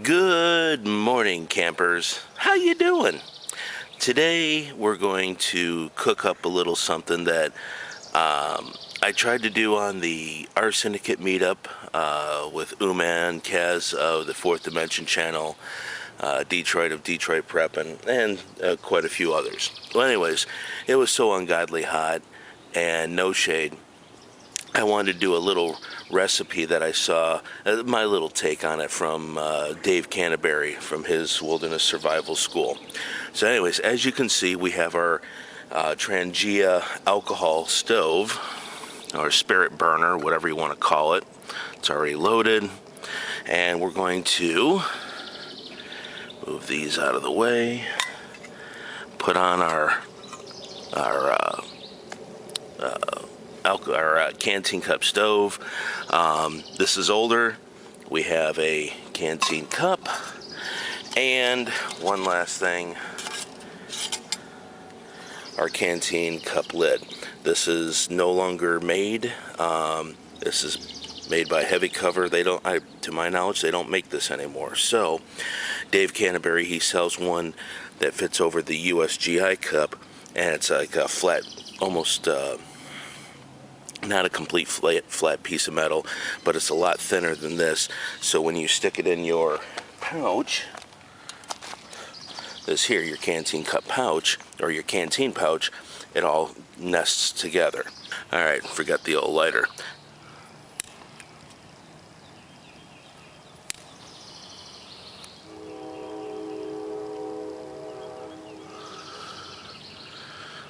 Good morning, campers. How you doing? Today we're going to cook up a little something that I tried to do on the R Syndicate meetup with OOMAN, Kaz of the Fourth Dimension channel, Detroit of Detroit Preppin, and quite a few others. Well, anyways, it was so ungodly hot, and no shade, I wanted to do a little recipe that I saw, my little take on it from Dave Canterbury from his Wilderness Survival School. So anyways, as you can see, we have our Trangia alcohol stove, or spirit burner, whatever you want to call it. It's already loaded, and we're going to move these out of the way, put on our canteen cup stove. This is older. We have a canteen cup, and one last thing, our canteen cup lid. This is no longer made. This is made by Heavy Cover. They don't, to my knowledge, they don't make this anymore. So Dave Canterbury, he sells one that fits over the USGI cup, and it's like a flat, almost not a complete flat piece of metal, but it's a lot thinner than this. So when you stick it in your pouch, this here, your canteen cup pouch, or your canteen pouch, it all nests together. Alright, forgot the old lighter.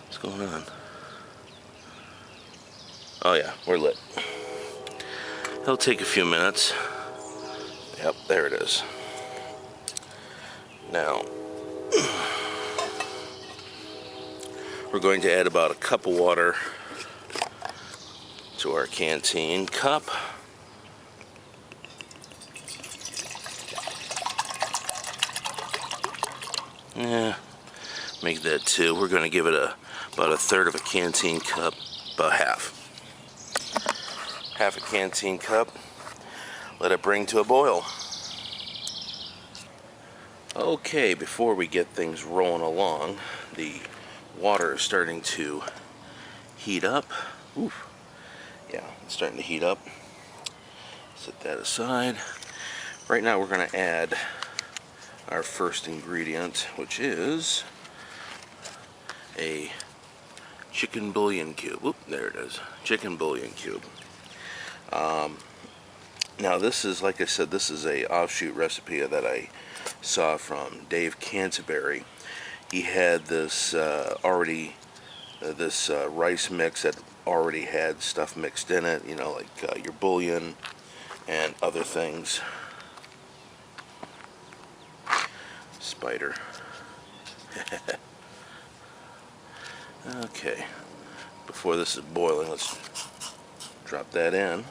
What's going on? Oh yeah, we're lit. It'll take a few minutes. Yep, there it is. Now, we're going to add about a cup of water to our canteen cup. Yeah, make that two. We're going to give it about a third of a canteen cup, about half a canteen cup. Let it bring to a boil. Okay, before we get things rolling along, the water is starting to heat up. Oof. Yeah, it's starting to heat up. Set that aside. Right now we're going to add our first ingredient, which is a chicken bouillon cube. Oop, there it is. Chicken bouillon cube. Now this is, like I said, this is a offshoot recipe that I saw from Dave Canterbury. He had this rice mix that already had stuff mixed in it, you know, like your bouillon and other things. Spider. Okay, before this is boiling, let's drop that in,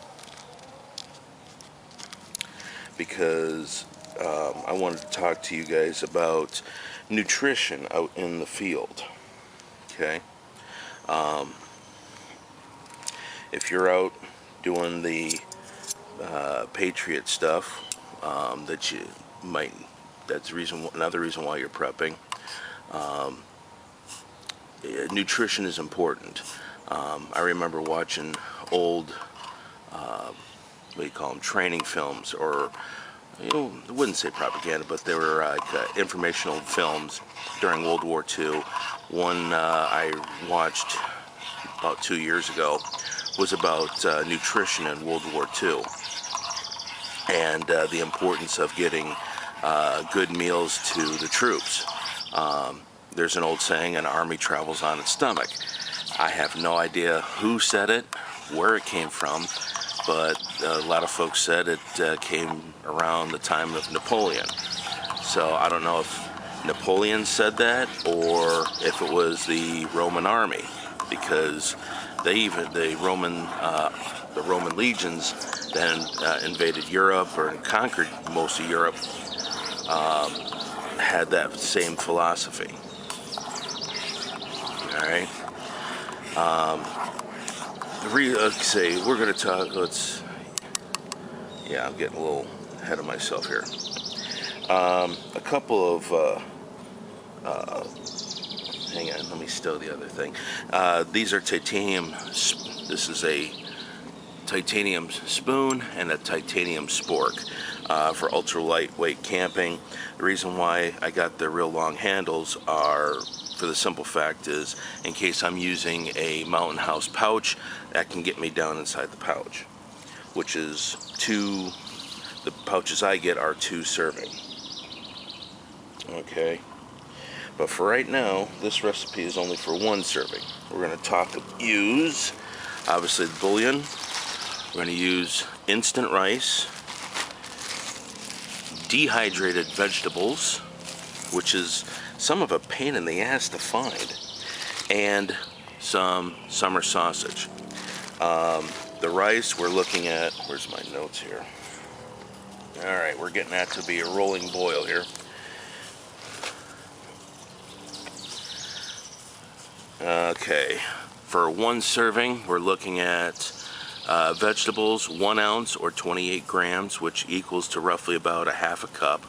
because I wanted to talk to you guys about nutrition out in the field. Okay, if you're out doing the Patriot stuff, that you might, that's another reason why you're prepping. Nutrition is important. I remember watching old, what do you call them, training films, or, you know, I wouldn't say propaganda, but they were like informational films during World War II. One I watched about 2 years ago was about nutrition in World War II, and the importance of getting good meals to the troops. There's an old saying, an army travels on its stomach. I have no idea who said it, where it came from, but a lot of folks said it came around the time of Napoleon. So I don't know if Napoleon said that, or if it was the Roman army, because the Roman legions then invaded Europe, or conquered most of Europe, had that same philosophy. All right. Say we're going to talk. Yeah, I'm getting a little ahead of myself here. A couple of, hang on, let me stow the other thing. These are titanium, this is a titanium spoon and a titanium spork for ultra lightweight camping. The reason why I got the real long handles are for the simple fact is in case I'm using a Mountain House pouch, that can get me down inside the pouch, which is the pouches I get are 2 serving. Okay, but for right now this recipe is only for 1 serving. We're going to use obviously the bouillon. We're going to use instant rice, dehydrated vegetables, which is some of a pain in the ass to find, and some summer sausage. The rice we're looking at, where's my notes here? Alright, we're getting that to be a rolling boil here. Okay, for 1 serving we're looking at vegetables 1 ounce or 28 grams, which equals to roughly about a ½ cup.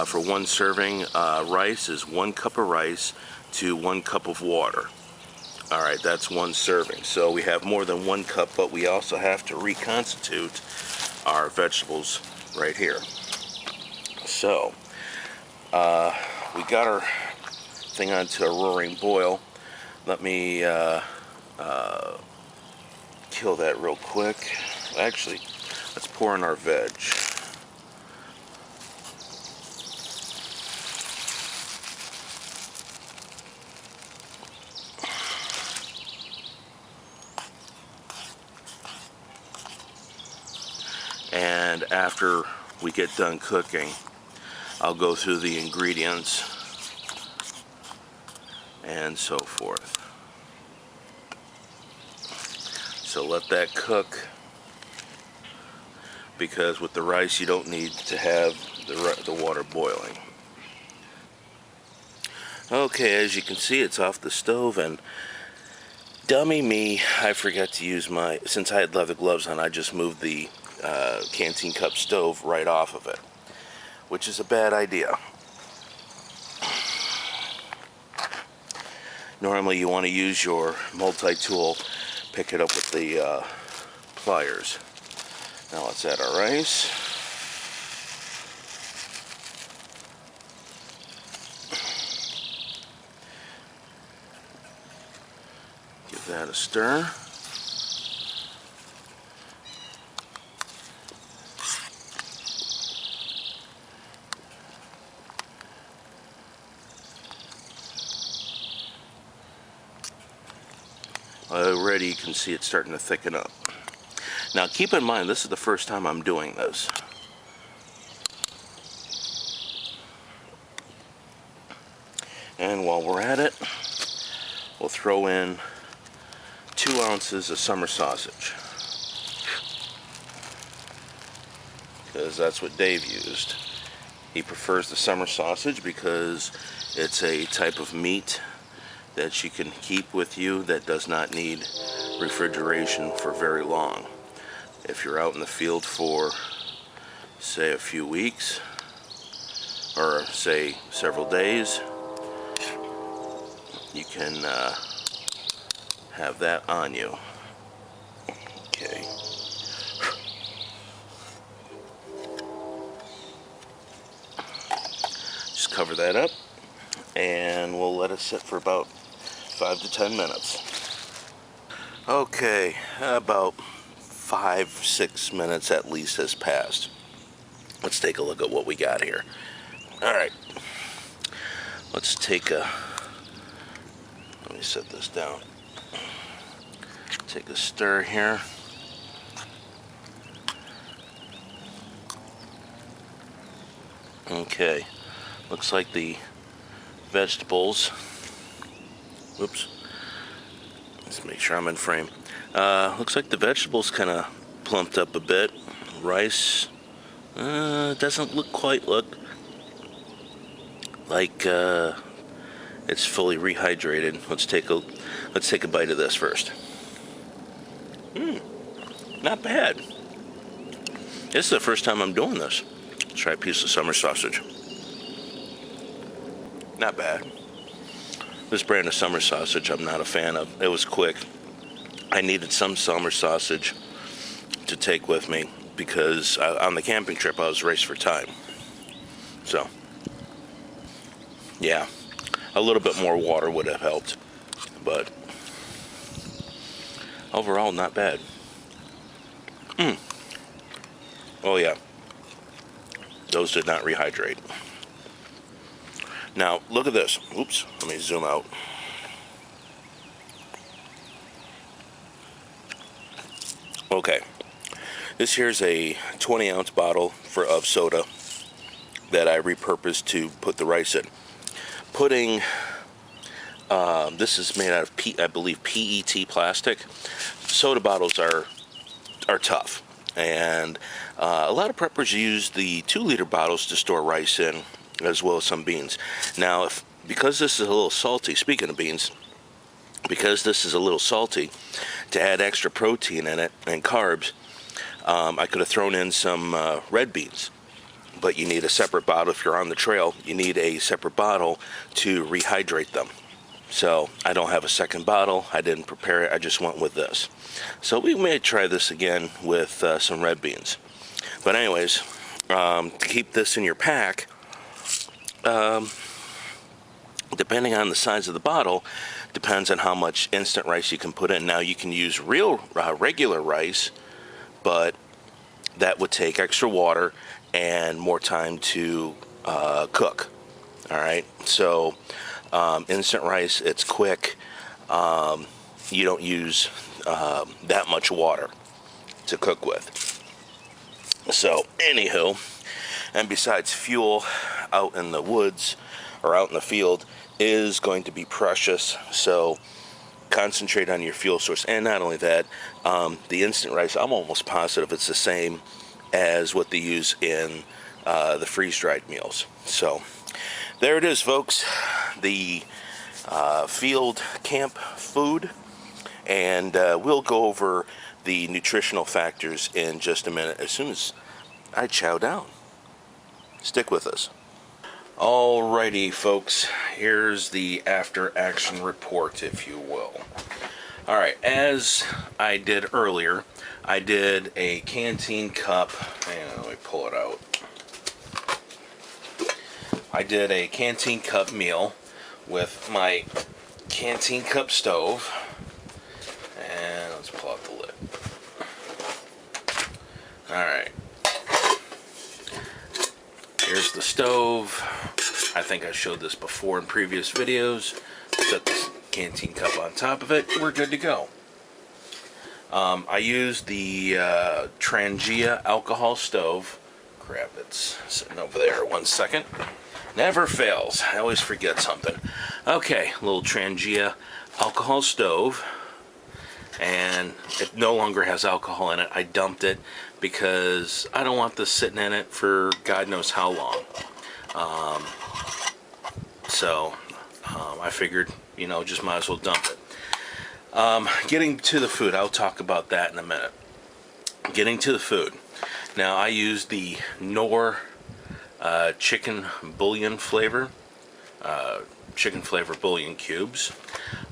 For 1 serving, rice is 1 cup of rice to 1 cup of water. Alright, that's 1 serving. So we have more than 1 cup, but we also have to reconstitute our vegetables right here. So, we got our thing onto a roaring boil. Let me kill that real quick. Actually, let's pour in our veg. And after we get done cooking, I'll go through the ingredients and so forth. So let that cook, because with the rice you don't need to have the water boiling. Okay, as you can see, it's off the stove, and dummy me, I forgot to use since I had leather gloves on, I just moved the canteen cup stove right off of it, which is a bad idea. Normally you want to use your multi-tool, pick it up with the pliers. Now let's add our rice. Give that a stir. Already you can see it's starting to thicken up. Now keep in mind, this is the first time I'm doing this. And while we're at it, we'll throw in 2 ounces of summer sausage, because that's what Dave used. He prefers the summer sausage because it's a type of meat that you can keep with you that does not need refrigeration for very long. If you're out in the field for, say, a few weeks, or say several days, you can have that on you. Okay. Just cover that up, and we'll let it sit for about 5 to 10 minutes. Okay, about 5-6 minutes at least has passed. Let's take a look at what we got here. Alright, let's take let me set this down. Take a stir here. Okay, looks like the vegetables, whoops, let's make sure I'm in frame. Looks like the vegetables kind of plumped up a bit. Rice doesn't look like it's fully rehydrated. Let's take a bite of this first. Not bad. This is the first time I'm doing this. Let's try a piece of summer sausage. Not bad. This brand of summer sausage I'm not a fan of. It was quick. I needed some summer sausage to take with me because on the camping trip I was raced for time. So, yeah, a little bit more water would have helped, but overall not bad. Oh yeah, those did not rehydrate. Now look at this. Oops, let me zoom out. Okay, this here's a 20-ounce bottle of soda that I repurposed to put the rice in. Putting this is made out of I believe PET plastic. Soda bottles are tough, and a lot of preppers use the 2-liter bottles to store rice in, as well as some beans. Now, because this is a little salty, speaking of beans, because this is a little salty, to add extra protein in it and carbs, I could have thrown in some red beans. But you need a separate bottle. If you're on the trail, you need a separate bottle to rehydrate them. So I don't have a second bottle. I didn't prepare it. I just went with this. So we may try this again with some red beans. But anyways, to keep this in your pack, depending on the size of the bottle, depends on how much instant rice you can put in. Now you can use regular rice, but that would take extra water and more time to cook. All right, so instant rice, it's quick. You don't use that much water to cook with. So anywho, and besides, fuel out in the woods or out in the field is going to be precious, so concentrate on your fuel source. And not only that, the instant rice, I'm almost positive it's the same as what they use in the freeze-dried meals. So there it is, folks, the field camp food, and we'll go over the nutritional factors in just a minute as soon as I chow down. Stick with us. Alrighty, folks, here's the after action report, if you will. Alright, as I did earlier, I did a canteen cup, and let me pull it out. I did a canteen cup meal with my canteen cup stove, and let's pull out the lid. Alright, here's the stove. I think I showed this before in previous videos. Set this canteen cup on top of it, we're good to go. I used the Trangia alcohol stove. Crap, it's sitting over there. 1 second. Never fails. I always forget something. Okay, little Trangia alcohol stove. And it no longer has alcohol in it. I dumped it because I don't want this sitting in it for God knows how long. So I figured, you know, just might as well dump it. Getting to the food, I'll talk about that in a minute. Getting to the food. Now, I use the Knorr chicken bouillon flavor, chicken flavor bouillon cubes.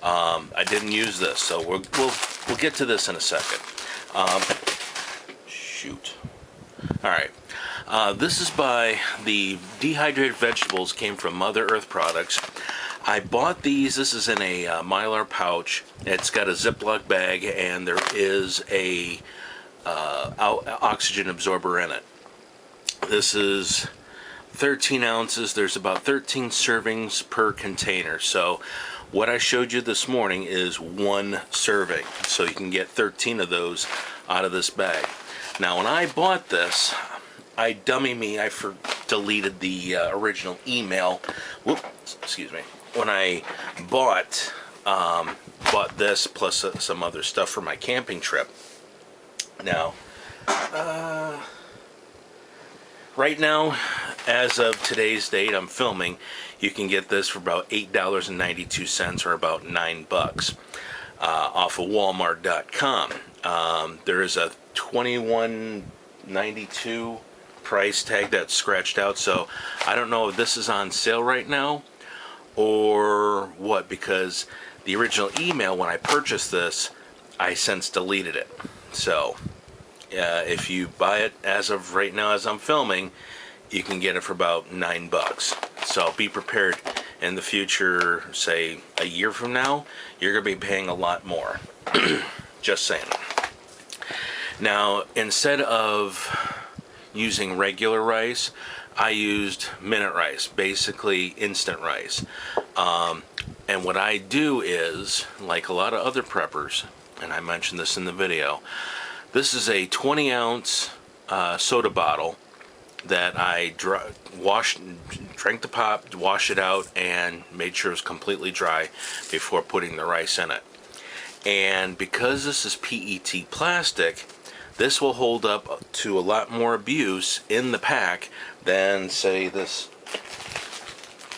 I didn't use this, so we'll get to this in a second. Shoot. All right. This is by the dehydrated vegetables, came from Mother Earth Products. I bought these. This is in a Mylar pouch. It's got a Ziploc bag, and there is a oxygen absorber in it. This is 13 ounces. There's about 13 servings per container. So what I showed you this morning is 1 serving. So you can get 13 of those out of this bag. Now, when I bought this, I deleted the original email. Whoops, excuse me. When I bought this plus some other stuff for my camping trip. Now, right now, as of today's date, I'm filming, you can get this for about $8.92 or about $9 off of Walmart.com. There is a $21.92 price tag that's scratched out, so I don't know if this is on sale right now or what, because the original email when I purchased this, I since deleted it. So if you buy it as of right now as I'm filming, you can get it for about $9. So be prepared in the future, say a year from now, you're going to be paying a lot more. Just saying. Now, instead of using regular rice, I used minute rice, basically instant rice. And what I do is, like a lot of other preppers, and I mentioned this in the video, this is a 20-ounce soda bottle that I drank the pop, washed it out, and made sure it was completely dry before putting the rice in it. And because this is PET plastic, this will hold up to a lot more abuse in the pack than, say, this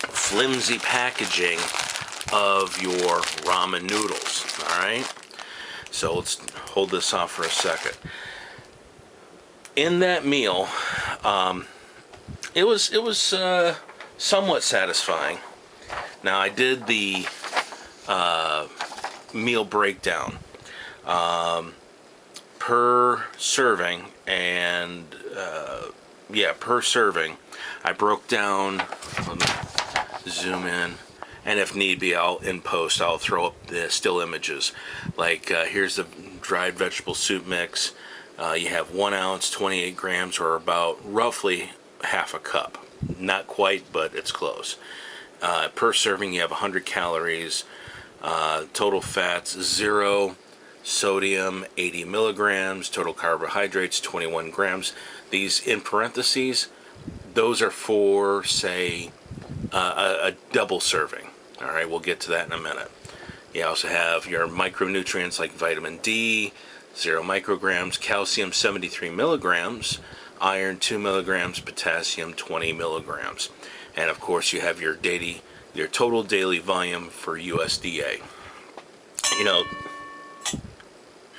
flimsy packaging of your ramen noodles. Alright? So let's hold this off for a second. In that meal, it was somewhat satisfying. Now, I did the meal breakdown per serving, and per serving, I broke down. Let me zoom in, and if need be, in post I'll throw up the still images. Like here's the dried vegetable soup mix. You have 1 ounce, 28 grams, or about roughly half a cup. Not quite, but it's close. Per serving, you have 100 calories. Total fats, 0. Sodium, 80 milligrams. Total carbohydrates, 21 grams. These in parentheses, those are for, say, a double serving. All right, we'll get to that in a minute. You also have your micronutrients like vitamin D, 0 micrograms, calcium 73 milligrams, iron 2 milligrams, potassium 20 milligrams. And of course you have your total daily volume for USDA. You know,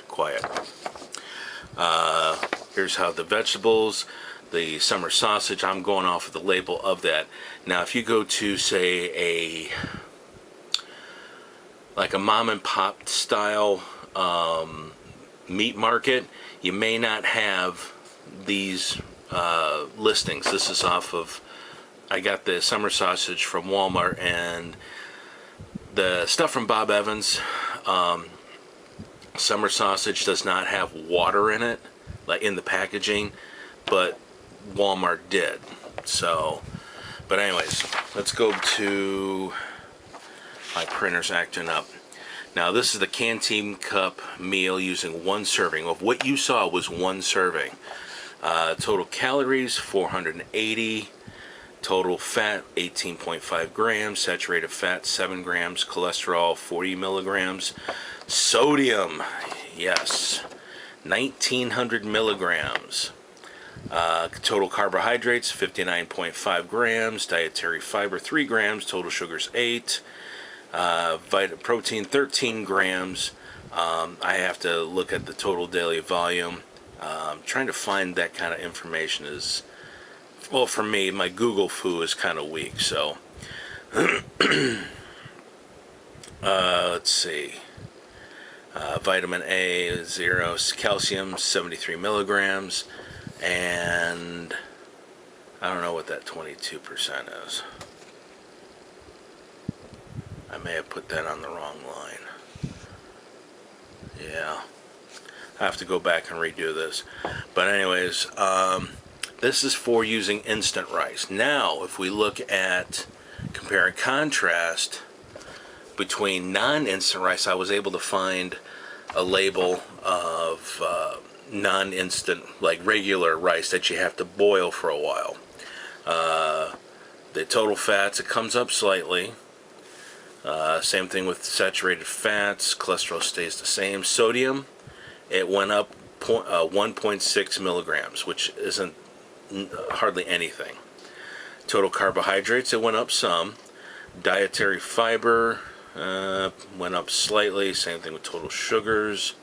quiet. Here's how the vegetables, the summer sausage, I'm going off of the label of that. Now if you go to, say, like a mom and pop style meat market, you may not have these listings. This is off of, I got the summer sausage from Walmart, and the stuff from Bob Evans, summer sausage does not have water in it, like in the packaging, but Walmart did. So, but anyways, let's go to, my printer's acting up. Now this is the canteen cup meal using 1 serving. Of what you saw was 1 serving. Total calories 480. Total fat 18.5 grams. Saturated fat 7 grams. Cholesterol 40 milligrams. Sodium, yes, 1900 milligrams. Total carbohydrates 59.5 grams. Dietary fiber 3 grams. Total sugars 8. Protein 13 grams. I have to look at the total daily volume. Trying to find that kind of information is, well, for me, my Google foo is kind of weak. So let's see. Vitamin A 0, calcium 73 milligrams, and I don't know what that 22% is. I may have put that on the wrong line. Yeah, I have to go back and redo this. But anyways, this is for using instant rice. Now, if we look at, compare and contrast between non-instant rice, I was able to find a label of non-instant, like regular rice that you have to boil for a while. The total fats, it comes up slightly. Same thing with saturated fats. Cholesterol stays the same. Sodium, it went up 1.6 milligrams, which isn't hardly anything. Total carbohydrates, it went up some. Dietary fiber went up slightly. Same thing with total sugars.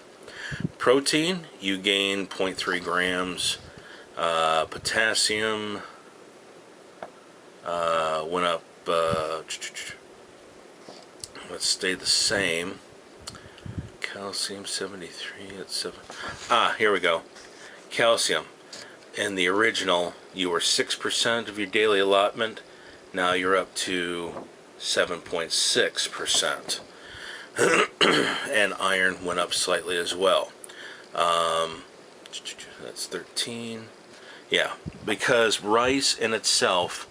Protein, you gain 0.3 grams. Potassium went up, let's stay the same. Calcium 73 at 7. Here we go. Calcium. In the original, you were 6% of your daily allotment. Now you're up to 7.6%. And iron went up slightly as well. That's 13. Yeah, because rice in itself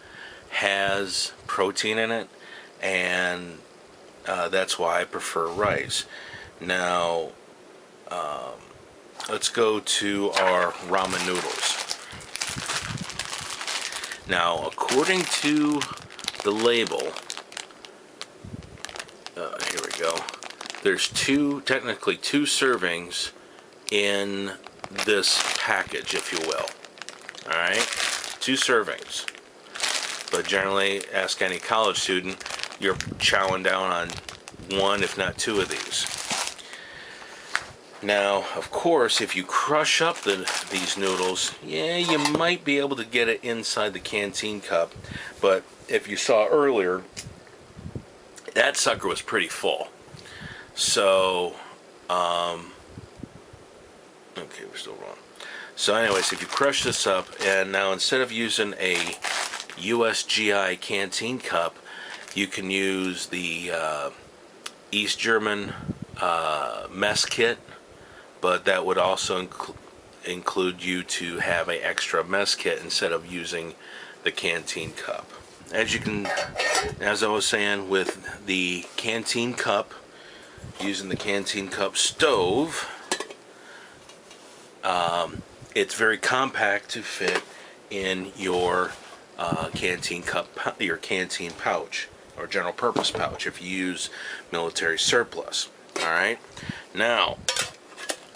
has protein in it, and that's why I prefer rice. Now, let's go to our ramen noodles. Now, according to the label, here we go. There's technically two servings in this package, if you will. Alright? 2 servings. But generally, ask any college student, you're chowing down on 1, if not 2 of these. Now, of course, if you crush up these noodles, yeah, you might be able to get it inside the canteen cup. But if you saw earlier, that sucker was pretty full. So, okay, we're still wrong. So anyways, if you crush this up, and now instead of using a USGI canteen cup, you can use the East German mess kit, but that would also include you to have an extra mess kit instead of using the canteen cup. As I was saying, with the canteen cup, using the canteen cup stove, it's very compact to fit in your canteen cup, your canteen pouch, or general purpose pouch if you use military surplus. Alright, now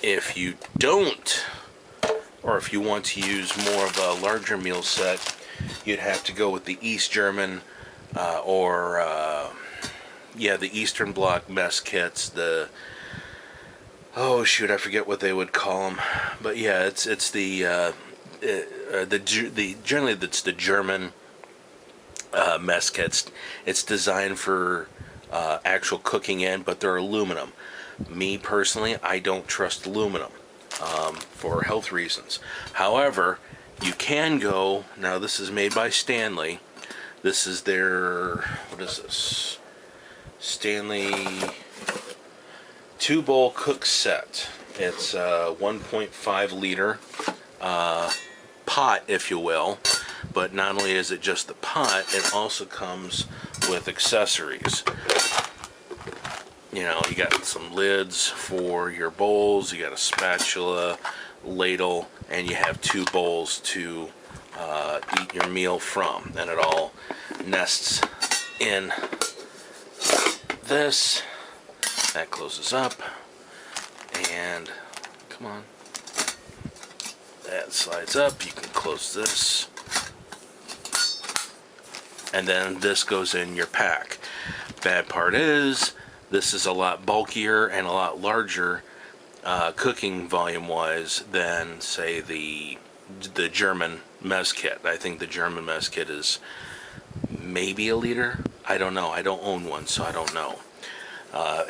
if you don't, or if you want to use more of a larger meal set, you'd have to go with the East German the Eastern Bloc mess kits. Oh shoot, I forget what they would call them, but yeah, it's generally it's the German mess kits. It's designed for actual cooking in, but they're aluminum. Me personally, I don't trust aluminum for health reasons. However, you can go, now this is made by Stanley. This is their, what is this? Stanley 2-bowl cook set. It's a 1.5 liter pot, if you will. But not only is it just the pot, it also comes with accessories. You know, you got some lids for your bowls, you got a spatula, ladle, and you have 2 bowls to eat your meal from. And it all nests in this. That closes up. And, come on. That slides up. You can close this. And then this goes in your pack. Bad part is, this is a lot bulkier and a lot larger cooking volume wise than, say, the German mess kit. I think the German mess kit is maybe a liter. I don't know. I don't own one, so I don't know.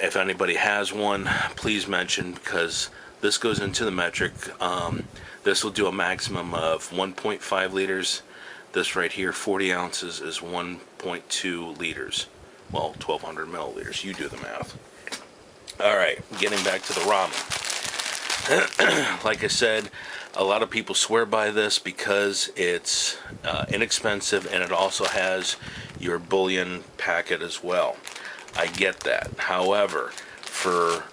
If anybody has one, please mention, because this goes into the metric. This will do a maximum of 1.5 liters. This right here, 40 ounces, is 1.2 liters. Well, 1,200 milliliters. You do the math. Alright, getting back to the ramen. Like I said, a lot of people swear by this because it's inexpensive, and it also has your bouillon packet as well. I get that. However, for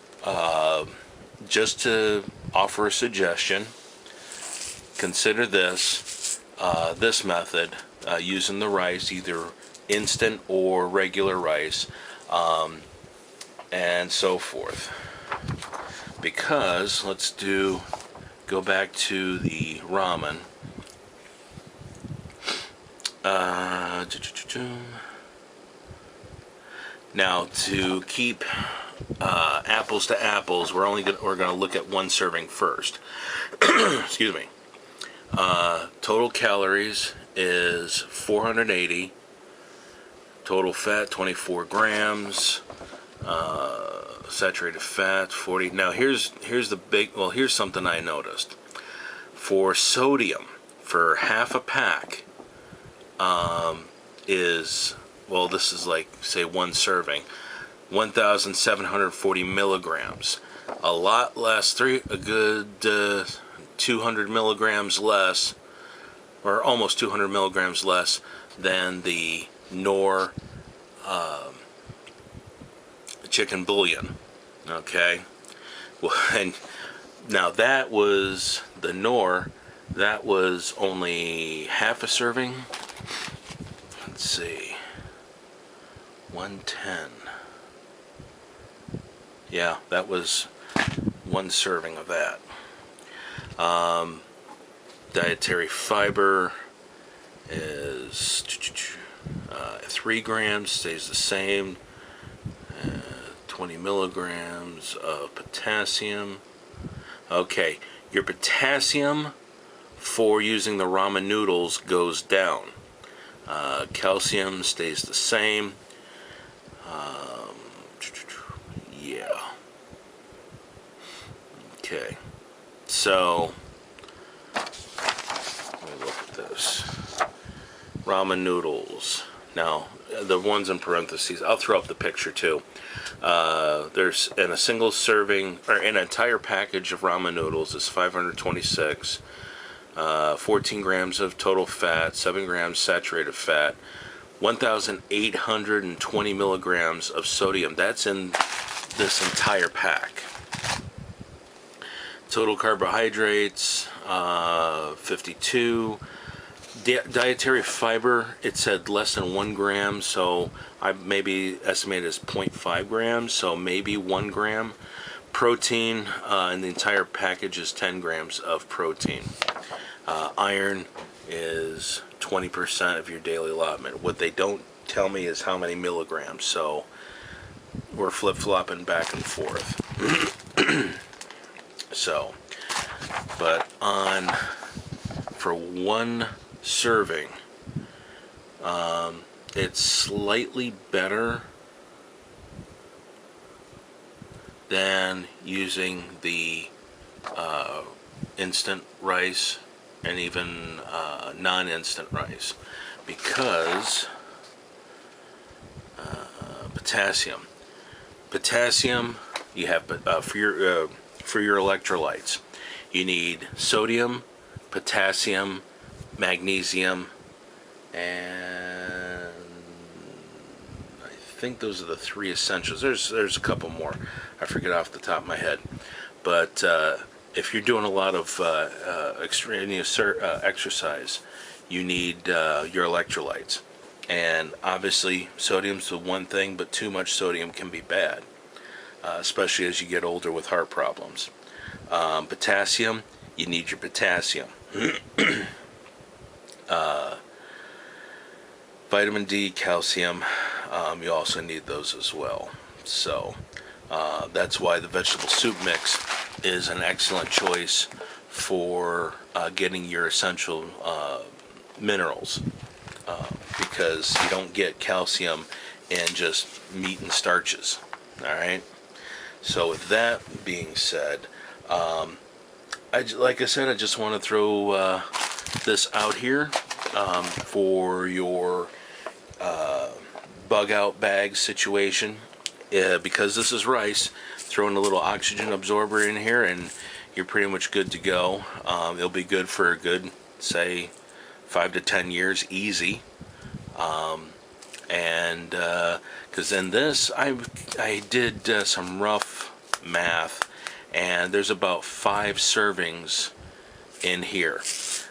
just to offer a suggestion, consider this method, using the rice, either instant or regular rice, and so forth. Because let's go back to the ramen. Now, to keep apples to apples, we're going to look at 1 serving first. Excuse me. Total calories is 480. Total fat 24 grams. Saturated fat 40. Now here's the big. Well, here's something I noticed. For sodium, for half a pack, is, well, this is like, say, one serving, 1,740 milligrams. A lot less, a good 200 milligrams less, or almost 200 milligrams less than the Knorr chicken bouillon. Okay, well, and now that was the Knorr. That was only half a serving. Let's see, 110. Yeah, that was one serving of that. Dietary fiber is 3 grams, stays the same. 20 milligrams of potassium. Okay, your potassium for using the ramen noodles goes down. Calcium stays the same. Yeah. Okay. So, let me look at this. Ramen noodles. Now, the ones in parentheses, I'll throw up the picture too. There's, in a single serving, or an entire package of ramen noodles is 526. 14 grams of total fat, 7 grams saturated fat, 1,820 milligrams of sodium. That's in this entire pack. Total carbohydrates, 52. Dietary fiber, it said less than 1 gram, so I maybe estimated as 0.5 grams, so maybe 1 gram. Protein, in the entire package is 10 grams of protein. Iron is 20% of your daily allotment. What they don't tell me is how many milligrams, so we're flip-flopping back and forth. So, but for one serving, it's slightly better than using the instant rice and even non-instant rice, because potassium. Potassium, you have for your electrolytes, you need sodium, potassium, magnesium, and I think those are the 3 essentials. There's a couple more, I forget off the top of my head, but if you're doing a lot of extraneous exercise, you need your electrolytes. And obviously sodium's the one thing, but too much sodium can be bad, especially as you get older with heart problems. Potassium, you need your potassium. Vitamin D, calcium, you also need those as well. So that's why the vegetable soup mix is an excellent choice for getting your essential minerals, because you don't get calcium in just meat and starches. Alright, so with that being said, like I said, I just want to throw this out here for your bug out bag situation. Because this is rice, throw in a little oxygen absorber in here and you're pretty much good to go. It'll be good for a good, say, 5 to 10 years easy. And because in this, I did some rough math, and there's about 5 servings in here.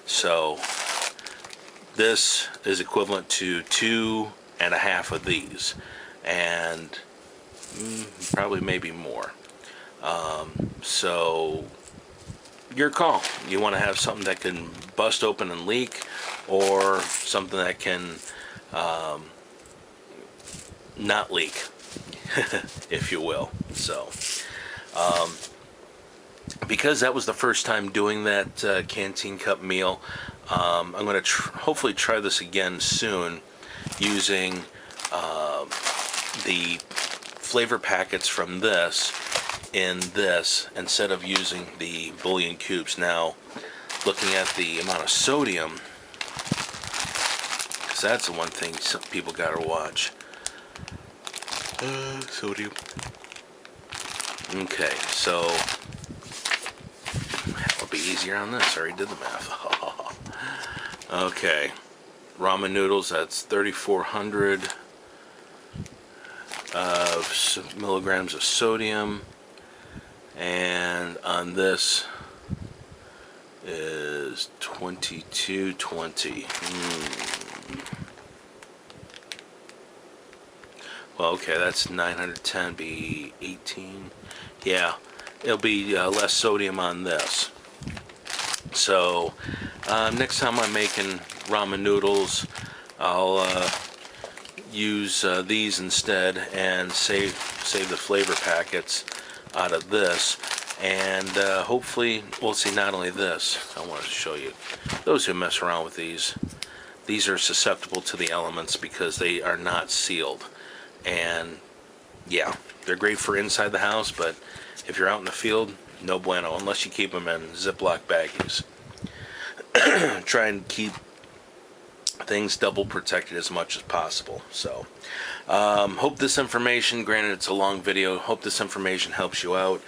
So this is equivalent to 2.5 of these, and probably maybe more. So your call. You want to have something that can bust open and leak, or something that can not leak, if you will. So because that was the first time doing that canteen cup meal, I'm going to hopefully try this again soon using the flavor packets from this in this instead of using the bouillon cubes. Now, looking at the amount of sodium, because that's the one thing some people got to watch. Sodium. Okay, so it'll be easier on this. I already did the math. Okay, ramen noodles, that's 3,400 milligrams of sodium, and on this is 2220. Well, okay, that's 910, be 18. Yeah, it'll be less sodium on this. So next time I'm making ramen noodles, I'll use these instead and save the flavor packets out of this. And hopefully, we'll see, not only this, I want to show you, those who mess around with these are susceptible to the elements because they are not sealed. And yeah, they're great for inside the house, but if you're out in the field, no bueno, unless you keep them in Ziploc baggies. Try and keep things double protected as much as possible. So hope this information, granted it's a long video, hope this information helps you out.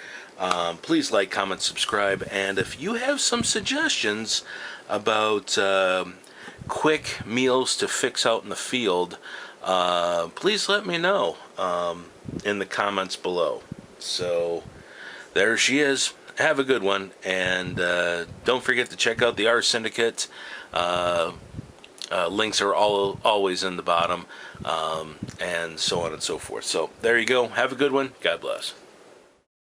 Please like, comment, subscribe, and if you have some suggestions about quick meals to fix out in the field, please let me know in the comments below. So there she is. Have a good one, and don't forget to check out the R Syndicate. Links are always in the bottom, and so on and so forth. So there you go. Have a good one. God bless.